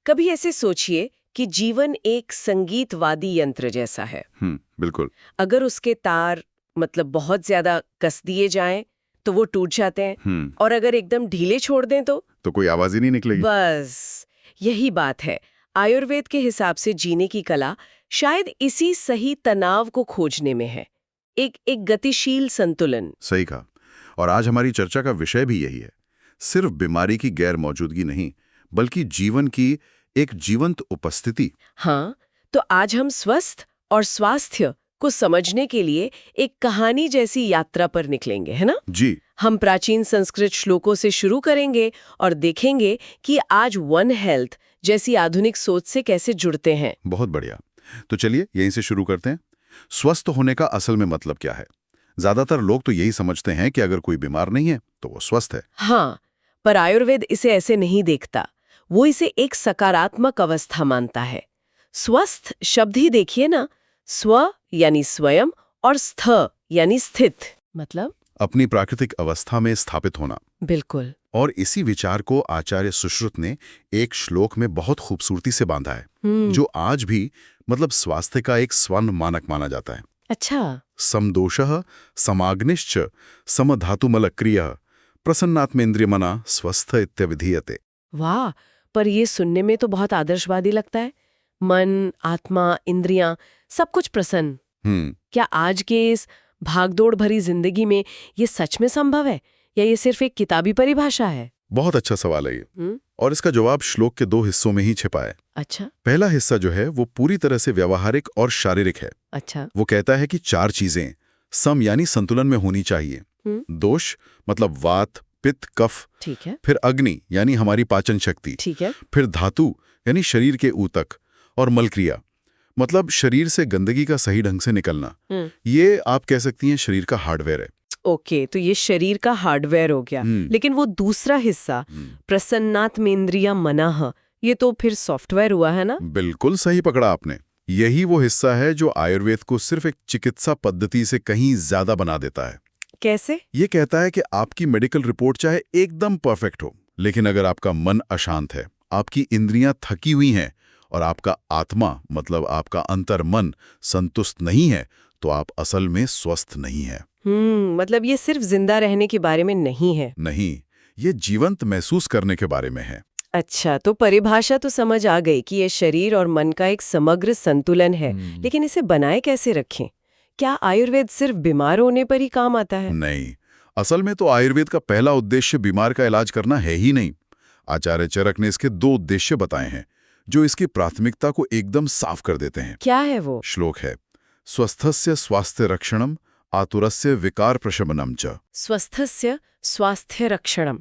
कभी ऐसे सोचिए कि जीवन एक संगीतवादी यंत्र जैसा है। बिल्कुल। अगर उसके तार मतलब बहुत ज्यादा कस दिए जाएं तो वो टूट जाते हैं, और अगर एकदम ढीले छोड़ दें तो कोई आवाज ही नहीं निकलेगी। बस यही बात है। आयुर्वेद के हिसाब से जीने की कला शायद इसी सही तनाव को खोजने में है, एक गतिशील संतुलन। सही कहा। और आज हमारी चर्चा का विषय भी यही है, सिर्फ बीमारी की गैर मौजूदगी नहीं, बल्कि जीवन की एक जीवंत उपस्थिति। हाँ, तो आज हम स्वस्थ और स्वास्थ्य को समझने के लिए एक कहानी जैसी यात्रा पर निकलेंगे, है ना? जी। हम प्राचीन संस्कृत श्लोकों से शुरू करेंगे और देखेंगे कि आज वन हेल्थ जैसी आधुनिक सोच से कैसे जुड़ते हैं। बहुत बढ़िया। तो चलिए यहीं से शुरू करते हैं। स्वस्थ होने का असल में मतलब क्या है? ज्यादातर लोग तो यही समझते हैं कि अगर कोई बीमार नहीं है तो वो स्वस्थ है। हाँ, पर आयुर्वेद इसे ऐसे नहीं देखता। वो इसे एक सकारात्मक अवस्था मानता है। स्वस्थ शब्द ही देखिए ना, स्व यानी स्वयं और स्थ यानी स्थित, मतलब अपनी प्राकृतिक अवस्था में स्थापित होना। बिल्कुल। और इसी विचार को आचार्य सुश्रुत ने एक श्लोक में बहुत खूबसूरती से बांधा है, जो आज भी मतलब स्वास्थ्य का एक स्वर्ण मानक माना जाता है। अच्छा। समदोषः समाग्निश्च समधातुमलक्रियः प्रसन्नात्मेन्द्रियमना स्वस्थ इत्यविधीयते। वाह, पर ये सुनने में तो बहुत आदर्शवादी लगता है। मन, आत्मा, इंद्रियां, सब कुछ प्रसन्न। क्या आज के इस भागदौड़ भरी जिंदगी में ये सच में संभव है, या ये सिर्फ एक किताबी परिभाषा है? बहुत अच्छा सवाल है ये। और इसका जवाब श्लोक के 2 हिस्सों में ही छिपा है। अच्छा। पहला हिस्सा जो है वो पूरी तरह से व्यावहारिक और शारीरिक है। अच्छा। वो कहता है कि 4 चीजें सम यानी संतुलन में होनी चाहिए। दोष मतलब वात, पित्त, कफ। ठीक है। फिर अग्नि यानी हमारी पाचन शक्ति। ठीक है। फिर धातु यानी शरीर के ऊतक। और मलक्रिया मतलब शरीर से गंदगी का सही ढंग से निकलना। ये आप कह सकती हैं शरीर का हार्डवेयर है। ओके, तो ये शरीर का हार्डवेयर हो गया। लेकिन वो दूसरा हिस्सा प्रसन्नात्मेन्द्रिय मनः, ये तो फिर सॉफ्टवेयर हुआ, है ना? बिल्कुल सही पकड़ा आपने। यही वो हिस्सा है जो आयुर्वेद को सिर्फ एक चिकित्सा पद्धति से कहीं ज्यादा बना देता है। कैसे? ये कहता है कि आपकी मेडिकल रिपोर्ट चाहे एकदम परफेक्ट हो, लेकिन अगर आपका मन अशांत है, आपकी इंद्रियां थकी हुई हैं और आपका आत्मा मतलब आपका अंतर मन संतुष्ट नहीं है, तो आप असल में स्वस्थ नहीं है। मतलब ये सिर्फ जिंदा रहने के बारे में नहीं है। नहीं, ये जीवंत महसूस करने के बारे में है। अच्छा, तो परिभाषा तो समझ आ गई कि ये शरीर और मन का एक समग्र संतुलन है, लेकिन इसे बनाए कैसे रखें? क्या आयुर्वेद सिर्फ बीमार होने पर ही काम आता है? नहीं, असल में तो आयुर्वेद का पहला उद्देश्य बीमार का इलाज करना है ही नहीं। आचार्य चरक ने इसके 2 उद्देश्य बताए हैं, जो इसकी प्राथमिकता को एकदम साफ कर देते हैं। क्या है वो? श्लोक है, स्वस्थस्य स्वास्थ्य रक्षणम आतुरस्य विकार प्रशमनम च। स्वस्थस्य स्वास्थ्य रक्षणम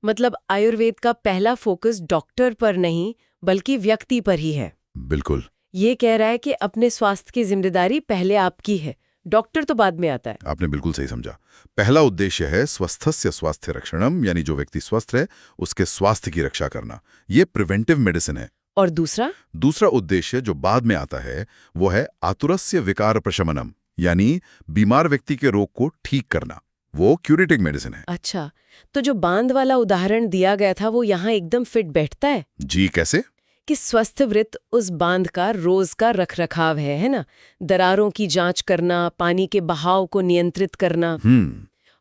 मतलब आयुर्वेद का पहला फोकस डॉक्टर पर नहीं बल्कि व्यक्ति पर ही है। बिल्कुल। ये कह रहा है कि अपने स्वास्थ्य की जिम्मेदारी पहले आपकी है, डॉक्टर तो बाद में आता है। आपने बिल्कुल सही समझा। पहला उद्देश्य है स्वस्थस्य स्वास्थ्य रक्षणम, यानी जो व्यक्ति स्वस्थ है उसके स्वास्थ्य की रक्षा करना। ये प्रिवेंटिव मेडिसिन है। और दूसरा उद्देश्य जो बाद में आता है वो है आतुरस्य विकार प्रशमनम, यानी बीमार व्यक्ति के रोग को ठीक करना। वो क्यूरेटिव मेडिसिन है। अच्छा, तो जो बांध वाला उदाहरण दिया गया था वो यहाँ एकदम फिट बैठता है? जी, कैसे? कि स्वस्थ वृत्त उस बांध का रोज का रखरखाव है ना? दरारों की जांच करना, पानी के बहाव को नियंत्रित करना।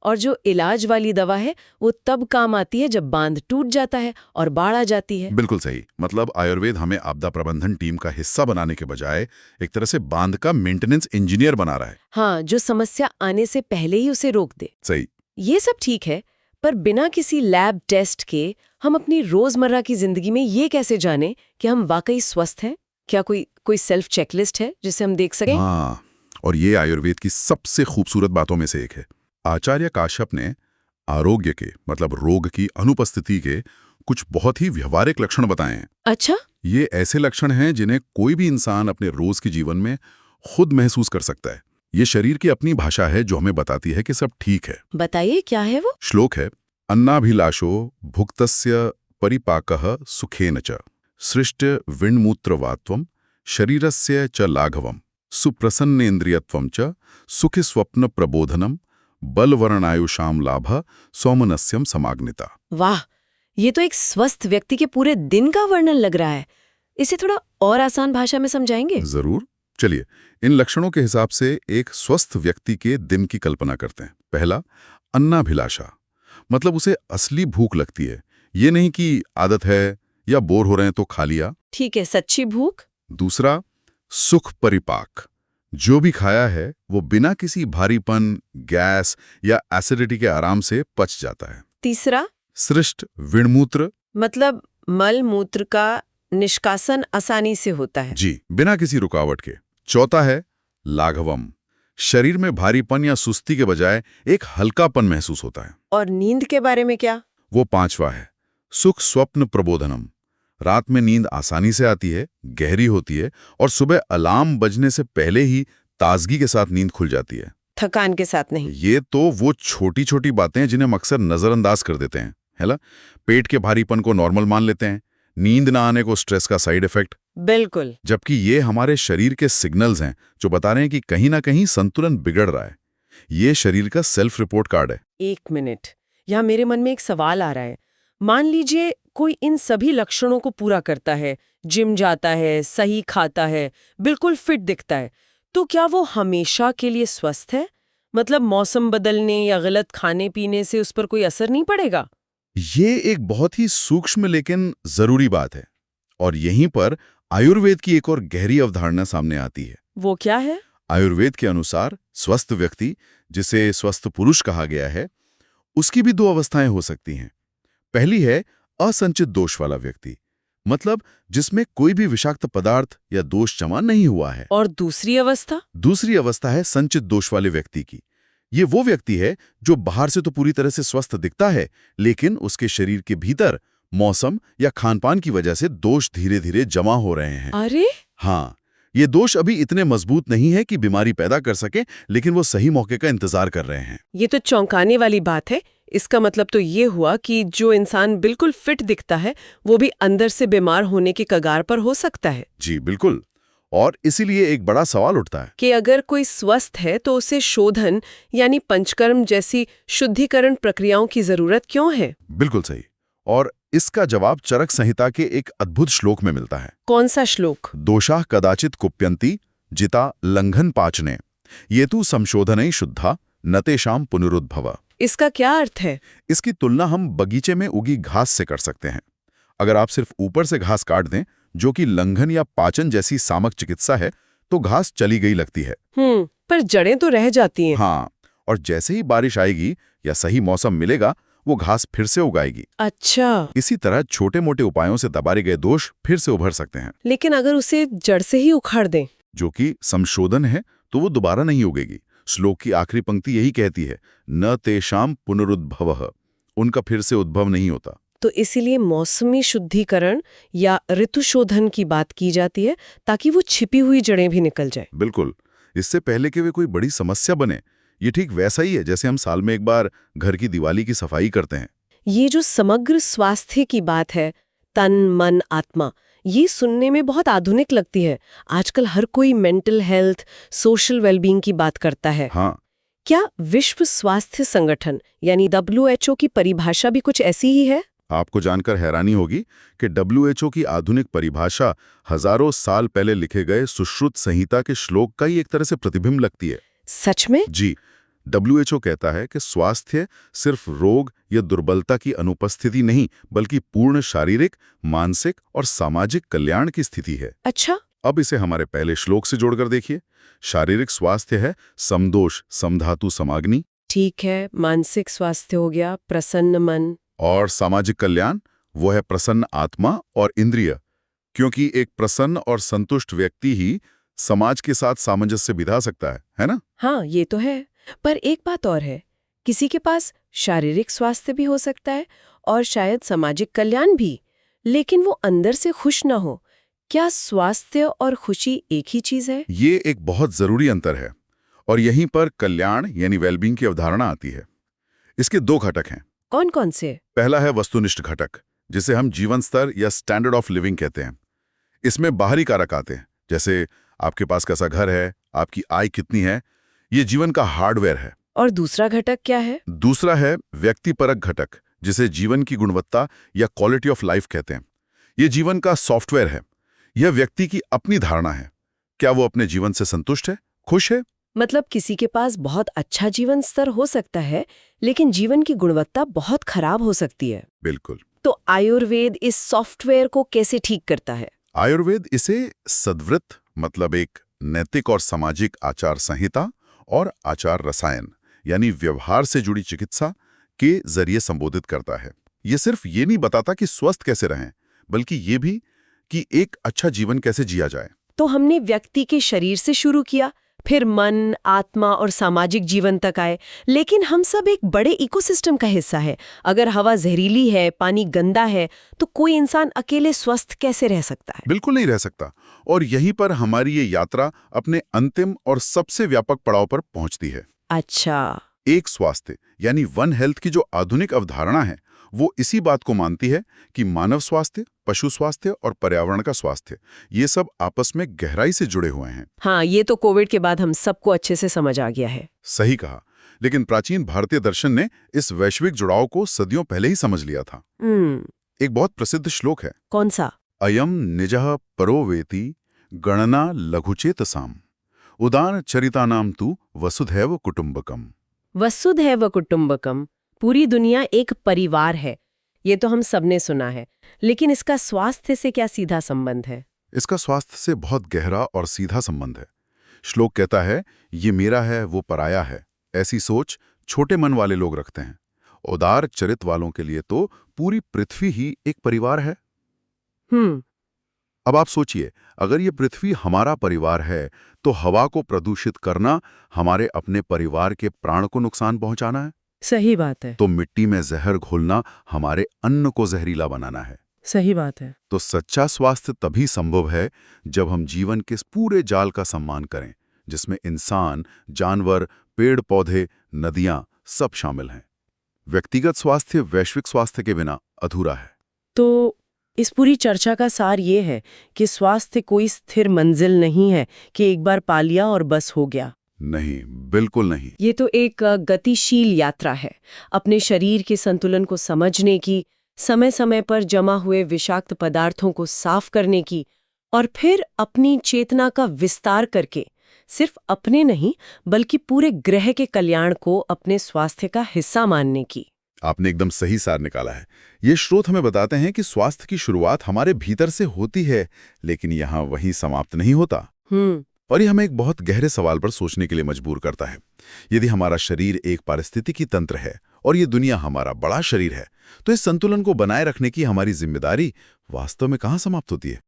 और जो इलाज वाली दवा है वो तब काम आती है जब बांध टूट जाता है और बाढ़ आ जाती है। बिल्कुल सही। मतलब आयुर्वेद हमें आपदा प्रबंधन टीम का हिस्सा बनाने के बजाय एक तरह से बांध का मेंटेनेंस इंजीनियर बना रहा है। हाँ, जो समस्या आने से पहले ही उसे रोक दे। सही। ये सब ठीक है, पर बिना किसी लैब टेस्ट के हम अपनी रोजमर्रा की जिंदगी में ये कैसे जाने कि हम वाकई स्वस्थ हैं? क्या कोई सेल्फ चेकलिस्ट है जिसे हम देख सकें? हाँ, और ये आयुर्वेद की सबसे खूबसूरत बातों में से एक है। आचार्य काश्यप ने आरोग्य के मतलब रोग की अनुपस्थिति के कुछ बहुत ही व्यवहारिक लक्षण बताए हैं। अच्छा? ये ऐसे लक्षण हैं जिन्हें कोई भी इंसान अपने रोज के जीवन में खुद महसूस कर सकता है। ये शरीर की अपनी भाषा है जो हमें बताती है कि सब ठीक है। बताइए, क्या है वो? श्लोक है, अन्नाभिलाषो भुक्तस्य परिपाकः सुखेन च सृष्ट विण्मूत्रवात्वं शरीरस्य च लाघवं सुप्रसन्नेन्द्रियत्वं च सुखि स्वप्न प्रबोधनम बलवर्णायुषाम लाभ सौमनस्यम समाग्निता। वाह, ये तो एक स्वस्थ व्यक्ति के पूरे दिन का वर्णन लग रहा है। इसे थोड़ा और आसान भाषा में समझाएंगे? जरूर। चलिए, इन लक्षणों के हिसाब से एक स्वस्थ व्यक्ति के दिन की कल्पना करते हैं। पहला, अन्नाभिलाषा, मतलब उसे असली भूख लगती है, ये नहीं कि आदत है या बोर हो रहे हैं तो खा लिया। ठीक है, सच्ची भूख। दूसरा, सुख परिपाक, जो भी खाया है वो बिना किसी भारीपन, गैस या एसिडिटी के आराम से पच जाता है। तीसरा, सृष्ट विणमूत्र, मतलब मल मूत्र का निष्कासन आसानी से होता है। जी, बिना किसी रुकावट के। चौथा है लाघवम, शरीर में भारीपन या सुस्ती के बजाय एक हल्कापन महसूस होता है। और नींद के बारे में क्या? वो पांचवा है सुख स्वप्न प्रबोधनम, रात में नींद आसानी से आती है, गहरी होती है और सुबह अलार्म बजने से पहले ही ताजगी के साथ नींद खुल जाती है। थकान के साथ नहीं। ये तो वो छोटी छोटी बातें हैं जिन्हें हम अक्सर नजरअंदाज कर देते हैं, है ना? पेट के भारीपन को नॉर्मल मान लेते हैं, नींद ना आने को स्ट्रेस का साइड इफेक्ट, बिल्कुल। जबकि ये हमारे शरीर के सिग्नल्स हैं जो बता रहे हैं कि कहीं ना कहीं संतुलन बिगड़ रहा है। ये शरीर का सेल्फ रिपोर्ट कार्ड है। एक मिनट, यहाँ मेरे मन में एक सवाल आ रहा है। मान लीजिए कोई इन सभी लक्षणों को पूरा करता है, जिम जाता है, सही खाता है, बिल्कुल फिट दिखता है, तो क्या वो हमेशा के लिए स्वस्थ है? मतलब मौसम बदलने या गलत खाने पीने से उस पर कोई असर नहीं पड़ेगा? ये एक बहुत ही सूक्ष्म लेकिन जरूरी बात है, और यहीं पर आयुर्वेद की एक और गहरी अवधारणा सामने आती है। वो क्या है? आयुर्वेद के अनुसार स्वस्थ व्यक्ति, जिसे स्वस्थ पुरुष कहा गया है, उसकी भी दो अवस्थाएं हो सकती हैं। पहली है असंचित दोष वाला व्यक्ति, मतलब जिसमें कोई भी विषाक्त पदार्थ या दोष जमा नहीं हुआ है। और दूसरी अवस्था? दूसरी अवस्था है संचित दोष वाले व्यक्ति की। ये वो व्यक्ति है जो बाहर से तो पूरी तरह से स्वस्थ दिखता है, लेकिन उसके शरीर के भीतर मौसम या खानपान की वजह से दोष धीरे धीरे जमा हो रहे हैं। अरे हाँ, ये दोष अभी इतने मजबूत नहीं है कि बीमारी पैदा कर सके, लेकिन वो सही मौके का इंतजार कर रहे हैं। ये तो चौंकाने वाली बात है। इसका मतलब तो ये हुआ कि जो इंसान बिल्कुल फिट दिखता है वो भी अंदर से बीमार होने के कगार पर हो सकता है। जी बिल्कुल। और इसीलिए एक बड़ा सवाल उठता है कि अगर कोई स्वस्थ है तो उसे शोधन यानी पंचकर्म जैसी शुद्धिकरण प्रक्रियाओं की जरूरत क्यों है? बिल्कुल सही। और इसका जवाब चरक संहिता के एक अद्भुत श्लोक में मिलता है। कौन सा श्लोक? दोषाः कदाचित कुप्यन्ति जिता लंघन पाचने ये तु संशोधनै शुद्धा न तेषां पुनरुद्भव। इसका क्या अर्थ है? इसकी तुलना हम बगीचे में उगी घास से कर सकते हैं। अगर आप सिर्फ ऊपर से घास काट दें, जो कि लंघन या पाचन जैसी सामक चिकित्सा है, तो घास चली गई लगती है। पर जड़ें तो रह जाती हैं। हाँ, और जैसे ही बारिश आएगी या सही मौसम मिलेगा, वो घास फिर से उगाएगी। अच्छा। इसी तरह छोटे मोटे उपायों से दबाए गए दोष फिर से उभर सकते हैं। लेकिन अगर उसे जड़ से ही उखाड़ दें, जो कि संशोधन है, तो वो दोबारा नहीं उगेगी। श्लोक की आखिरी पंक्ति यही कहती है, न तेषां पुनरुद्भवः, उनका फिर से उद्भव नहीं होता। तो इसीलिए मौसमी शुद्धिकरण या ऋतु शोधन की बात की जाती है, ताकि वो छिपी हुई जड़ें भी निकल जाए। बिल्कुल। इससे पहले कि वे कोई बड़ी समस्या बने, ये ठीक वैसा ही है जैसे हम साल में एक बार घर की दिवाली की सफाई करते हैं। ये जो समग्र स्वास्थ्य की बात है, तन मन आत्मा, ये सुनने में बहुत आधुनिक लगती है। आजकल हर कोई मेंटल हेल्थ, सोशल वेलबींग की बात करता है। हाँ, क्या विश्व स्वास्थ्य संगठन यानी WHO की परिभाषा भी कुछ ऐसी ही है? आपको जानकर हैरानी होगी कि WHO की आधुनिक परिभाषा हजारों साल पहले लिखे गए सुश्रुत संहिता के श्लोक का ही एक तरह से प्रतिबिंब लगती है। सच में? जी, WHO कहता है कि स्वास्थ्य सिर्फ रोग या दुर्बलता की अनुपस्थिति नहीं, बल्कि पूर्ण शारीरिक, मानसिक और सामाजिक कल्याण की स्थिति है। अच्छा। अब इसे हमारे पहले श्लोक से जोड़कर देखिए। शारीरिक स्वास्थ्य है समदोष समधातु समाग्नि। ठीक है, मानसिक स्वास्थ्य हो गया प्रसन्न मन। और सामाजिक कल्याण वो है प्रसन्न आत्मा और इंद्रिय, क्योंकि एक प्रसन्न और संतुष्ट व्यक्ति ही समाज के साथ सामंजस्य बिठा सकता है ना? हाँ, ये तो है। पर एक बात और है, किसी के पास शारीरिक स्वास्थ्य भी हो सकता है और शायद सामाजिक कल्याण भी, लेकिन वो अंदर से खुश ना हो। क्या स्वास्थ्य और खुशी एक ही चीज है? ये एक बहुत जरूरी अंतर है, और यहीं पर कल्याण यानी वेलबींग की अवधारणा आती है। इसके दो घटक हैं। कौन कौन से? पहला है वस्तुनिष्ठ घटक, जिसे हम जीवन स्तर या स्टैंडर्ड ऑफ लिविंग कहते हैं। इसमें बाहरी कारक आते हैं, जैसे आपके पास कैसा घर है, आपकी आय कितनी है, ये जीवन का हार्डवेयर है। और दूसरा घटक क्या है? दूसरा है व्यक्तिपरक घटक, जिसे जीवन की गुणवत्ता या क्वालिटी ऑफ लाइफ कहते हैं। ये जीवन का सॉफ्टवेयर है। यह व्यक्ति की अपनी धारणा है। क्या वो अपने जीवन से संतुष्ट है, खुश है? मतलब किसी के पास बहुत अच्छा जीवन स्तर हो सकता है, लेकिन जीवन की गुणवत्ता बहुत खराब हो सकती है। बिल्कुल। तो आयुर्वेद इस सॉफ्टवेयर को कैसे ठीक करता है? आयुर्वेद इसे सद्वृत्त, मतलब एक नैतिक और सामाजिक आचार संहिता और आचार रसायन यानी व्यवहार से जुड़ी चिकित्सा के जरिए संबोधित करता है। ये सिर्फ ये नहीं बताता कि स्वस्थ कैसे रहें, बल्कि ये भी कि एक अच्छा जीवन कैसे जिया जाए। तो हमने व्यक्ति के शरीर से शुरू किया, फिर मन, आत्मा और सामाजिक जीवन तक आए। लेकिन हम सब एक बड़े इकोसिस्टम का हिस्सा है। अगर हवा जहरीली है, पानी गंदा है, तो कोई इंसान अकेले स्वस्थ कैसे रह सकता है? बिल्कुल नहीं रह सकता। और यहीं पर हमारी ये यात्रा अपने अंतिम और सबसे व्यापक पड़ाव पर पहुंचती है। अच्छा। एक स्वास्थ्य यानी वन हेल्थ की जो आधुनिक अवधारणा है, वो इसी बात को मानती है कि मानव स्वास्थ्य, पशु स्वास्थ्य और पर्यावरण का स्वास्थ्य, ये सब आपस में गहराई से जुड़े हुए हैं। हाँ, ये तो कोविड के बाद हम सबको अच्छे से समझ आ गया है। सही कहा। लेकिन प्राचीन भारतीय दर्शन ने इस वैश्विक जुड़ाव को सदियों पहले ही समझ लिया था। एक बहुत प्रसिद्ध श्लोक है। कौन सा? अयम निजः परो वेति गणना लघुचेतसाम उदार चरितानाम तु वसुधैव कुटुंबकम। वसुधैव कुटुंबकम, पूरी दुनिया एक परिवार है। ये तो हम सबने सुना है, लेकिन इसका स्वास्थ्य से क्या सीधा संबंध है? इसका स्वास्थ्य से बहुत गहरा और सीधा संबंध है। श्लोक कहता है, ये मेरा है, वो पराया है। ऐसी सोच छोटे मन वाले लोग रखते हैं। उदार चरित वालों के लिए तो पूरी पृथ्वी ही एक परिवार है। अब आप सोचिए, अगर ये पृथ्वी हमारा परिवार है, तो हवा को प्रदूषित करना हमारे अपने परिवार के प्राण को नुकसान पहुंचाना है। सही बात है। तो मिट्टी में जहर घोलना हमारे अन्न को जहरीला बनाना है। सही बात है। तो सच्चा स्वास्थ्य तभी संभव है जब हम जीवन के इस पूरे जाल का सम्मान करें, जिसमें इंसान, जानवर, पेड़ पौधे, नदियां सब शामिल हैं। व्यक्तिगत स्वास्थ्य वैश्विक स्वास्थ्य के बिना अधूरा है। तो इस पूरी चर्चा का सार ये है कि स्वास्थ्य कोई स्थिर मंजिल नहीं है कि एक बार पा लिया और बस हो गया। नहीं, बिल्कुल नहीं। ये तो एक गतिशील यात्रा है, अपने शरीर के संतुलन को समझने की, समय समय पर जमा हुए विषाक्त पदार्थों को साफ करने की, और फिर अपनी चेतना का विस्तार करके सिर्फ अपने नहीं बल्कि पूरे ग्रह के कल्याण को अपने स्वास्थ्य का हिस्सा मानने की। आपने एकदम सही सार निकाला है। ये स्रोत हमें बताते हैं कि स्वास्थ्य की शुरुआत हमारे भीतर से होती है, लेकिन यहाँ वहीं समाप्त नहीं होता। और ये हमें एक बहुत गहरे सवाल पर सोचने के लिए मजबूर करता है। यदि हमारा शरीर एक पारिस्थितिकी तंत्र है और ये दुनिया हमारा बड़ा शरीर है, तो इस संतुलन को बनाए रखने की हमारी जिम्मेदारी वास्तव में कहाँ समाप्त होती है?